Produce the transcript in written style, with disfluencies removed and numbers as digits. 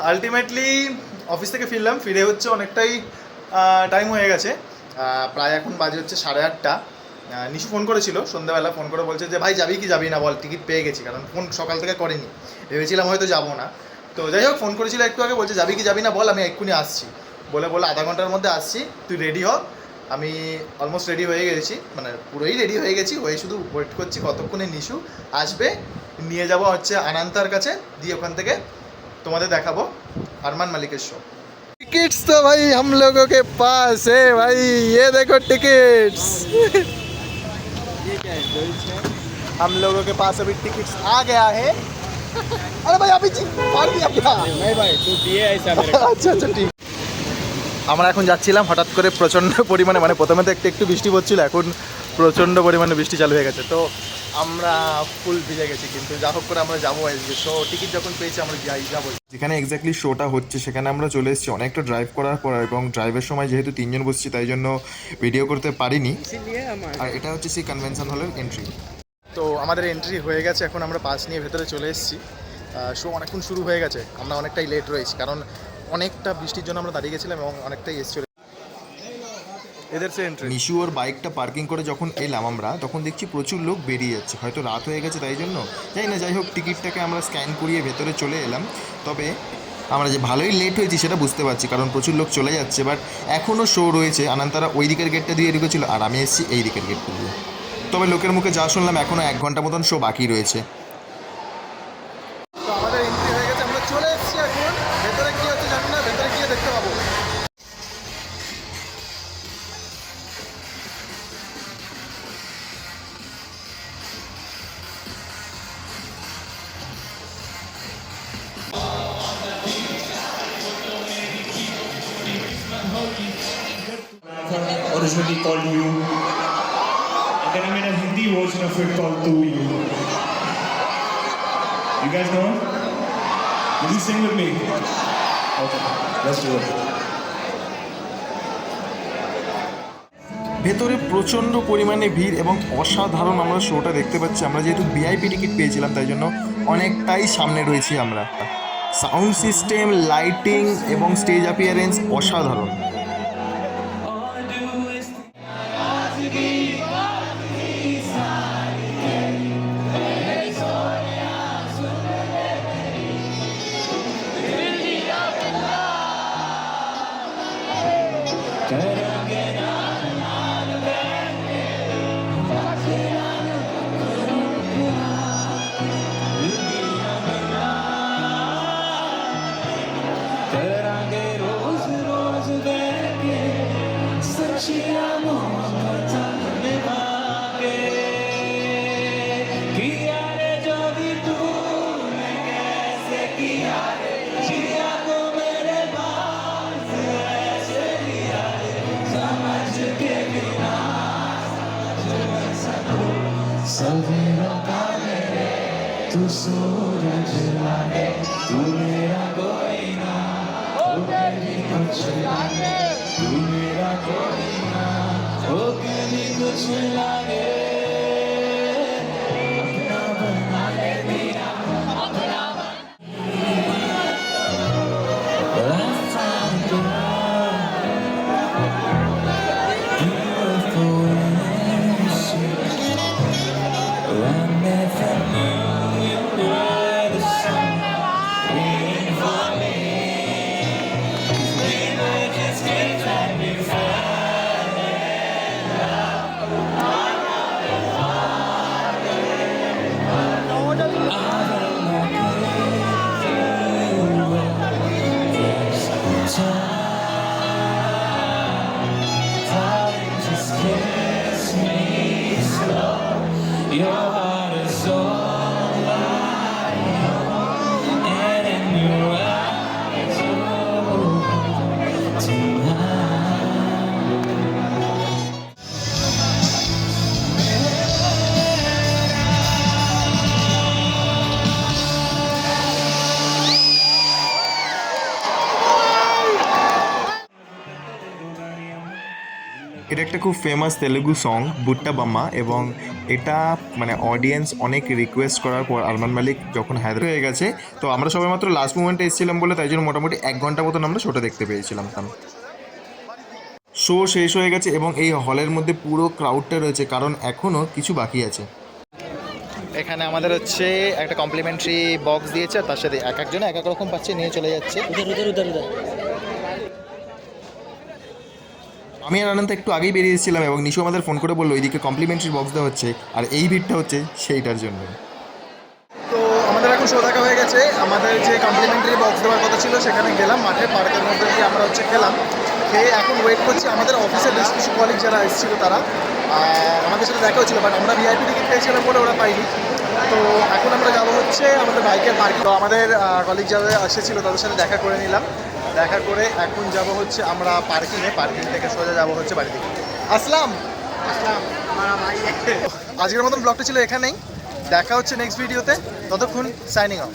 Ultimately office থেকে ফিরলাম, ফিরে হচ্ছে অনেকটাই টাইম হয়ে গেছে, প্রায় এখন বাজে হচ্ছে 8:30। নিশু ফোন করেছিল সন্ধ্যাবেলা, ফোন করে বলছে যে ভাই যাবি কি যাবি না বল, টিকিট পেয়ে গেছি, কারণ ফোন সকাল থেকে করেনি, ভেবেছিলাম হয়তো যাবো না। তো যাই হোক, ফোন করেছিল একটু আগে, বলছে যাবি কি যাবি না বল, আমি এক্ষুনি আসছি। বলে আধা ঘন্টার মধ্যে আসছি, তুই রেডি হ। আমি অলমোস্ট রেডি হয়ে গেছি, মানে পুরোই রেডি হয়ে গেছি, হয়ে শুধু ওয়েট করছি কতক্ষণে নিশু আসবে, নিয়ে যাবো হচ্ছে আনান্তার কাছে, দিয়ে ওখান থেকে তোমাদের দেখাবো अरमान मलिक शो। टिकट्स तो भाई हम लोगों के पास है भाई, ये देखो टिकट्स। ये क्या है? हम लोगों के पास अभी टिकट्स आ गया है। अरे भाई अभी मार दिया क्या? नहीं भाई, तू दिए ऐसा मेरे को। আচ্ছা আচ্ছা ঠিক। আমরা এখন যাচ্ছিলাম, হঠাৎ করে প্রচণ্ড পরিমাণে, মানে প্রথমে তো একটু বৃষ্টি পড়ছিল, এখন প্রচণ্ড পরিমাণে বৃষ্টি চালু হয়ে গেছে, তো আমরা ফুল ভিজে গেছি, কিন্তু যা হোক করে আমরা যাবো আসবে। সো টিকিট যখন পেয়েছি আমরা যাবো। যেখানে এক্স্যাক্টলি শোটা হচ্ছে সেখানে আমরা চলে এসেছি অনেকটা ড্রাইভ করার পর, এবং ড্রাইভের সময় যেহেতু 3জন বসছি তাই জন্য ভিডিও করতে পারিনি। আর এটা হচ্ছে সেই কনভেনশন হলের এন্ট্রি। তো আমাদের এন্ট্রি হয়ে গেছে, এখন আমরা পাস নিয়ে ভেতরে চলে এসেছি। শো অনেকক্ষণ শুরু হয়ে গেছে, আমরা অনেকটাই লেট রয়েছি, কারণ অনেকটা বৃষ্টির জন্য আমরা দাঁড়িয়ে গেছিলাম এবং অনেকটাই এসেছিল। এদের সে এন্ট্রি। নিশু ওর বাইকটা পার্কিং করে যখন এলাম আমরা, তখন দেখছি প্রচুর লোক বেরিয়ে যাচ্ছে, হয়তো রাত হয়ে গেছে তাই জন্য, যাই না, যাই হোক টিকিটটাকে আমরা স্ক্যান করিয়ে ভেতরে চলে এলাম। তবে আমরা যে ভালোই লেট হয়েছি সেটা বুঝতে পারছি, কারণ প্রচুর লোক চলে যাচ্ছে, বাট এখনও শো রয়েছে। আনান্তারা ওই দিকের গেটটা দিয়ে ঢুকেছিল আর আমি এসেছি এই দিকের গেটটা দিয়ে। তবে লোকের মুখে যা শুনলাম এখনও 1 ঘন্টা মতন শো বাকি রয়েছে। তো আমাদের এন্ট্রি হয়ে গেছে, আমরা চলে এসেছি, এখন ভেতরে কি হচ্ছে জানি না, ভেতরে গিয়ে দেখতে পাবো। Originally called You, and then I made a Hindi version of it called Tu You. You guys know it? Will you sing with me? Okay, let's do it. ভেতরে প্রচণ্ড পরিমাণে ভিড় এবং অসাধারণ আমরা শোটা দেখতে পাচ্ছি। আমরা যেহেতু ভিআইপি টিকিট পেয়েছিলাম তাই জন্য অনেকটাই সামনে রয়েছি আমরা। সাউন্ড সিস্টেম, লাইটিং এবং স্টেজ অ্যাপিয়ারেন্স অসাধারণ। सवेरों का मेरे तू सूरज लागे, तू मेरा कोई ना हो कभी कुछ लागे, तू मेरा कोई ना हो कभी कुछ लागे, अपना बना ले मेरा अपना बना। এটা একটা খুব ফেমাস তেলেগু সং বুট্টা বাম্মা, এবং এটা মানে অডিয়েন্স অনেক রিকোয়েস্ট করার পর আরমান মালিক যখন হায়দ্রাবাদ হয়ে গেছে, তো আমরা সবাই মাত্র লাস্ট মোমেন্টে এসেছিলাম বলে তাই জন্য মোটামুটি 1 ঘন্টা মতন আমরা শোটা দেখতে পেয়েছিলাম। শো শেষ হয়ে গেছে এবং এই হলের মধ্যে পুরো ক্রাউডটা রয়েছে, কারণ এখনও কিছু বাকি আছে। এখানে আমাদের হচ্ছে একটা কমপ্লিমেন্টারি বক্স দিয়েছে, তার সাথে এক একজনে এক এক রকম পাচ্ছে, নিয়ে চলে যাচ্ছে। আমি আর আনন্দ একটু আগেই বেরিয়ে এসেছিলাম এবং নিশু আমাদের ফোন করে বললো এইদিকে কমপ্লিমেন্টারি বক্স দেওয়া হচ্ছে, আর এই ভিড়টা হচ্ছে সেইটার জন্য। তো আমাদের এখন শো দেখা হয়ে গেছে, আমাদের যে কমপ্লিমেন্টারি বক্স দেওয়ার কথা ছিল সেখানে গেলাম, মাঠে পার্কের মধ্যে দিয়ে আমরা হচ্ছে খেলাম, খেয়ে এখন ওয়েট করছি আমাদের অফিসের বেশ কিছু কলিগ যারা এসেছিলো তারা আমাদের সাথে দেখা হচ্ছিলো, বাট আমরা ভিআইপি টিকিট পেয়েছিলাম বলে ওরা পাইনি। তো এখন আমরা যাবো হচ্ছে আমাদের বাইকের পার্কিং। তো আমাদের কলিগ যারা এসেছিলো তাদের সাথে দেখা করে নিলাম, দেখা করে এখন যাব হচ্ছে আমরা পার্কিংয়ে, পার্কিং থেকে সোজা যাবো হচ্ছে বাড়ি থেকে। আসলাম আজকের মতন ব্লগটা ছিল এখানেই, দেখা হচ্ছে নেক্সট ভিডিওতে, ততক্ষণ সাইনিং অফ।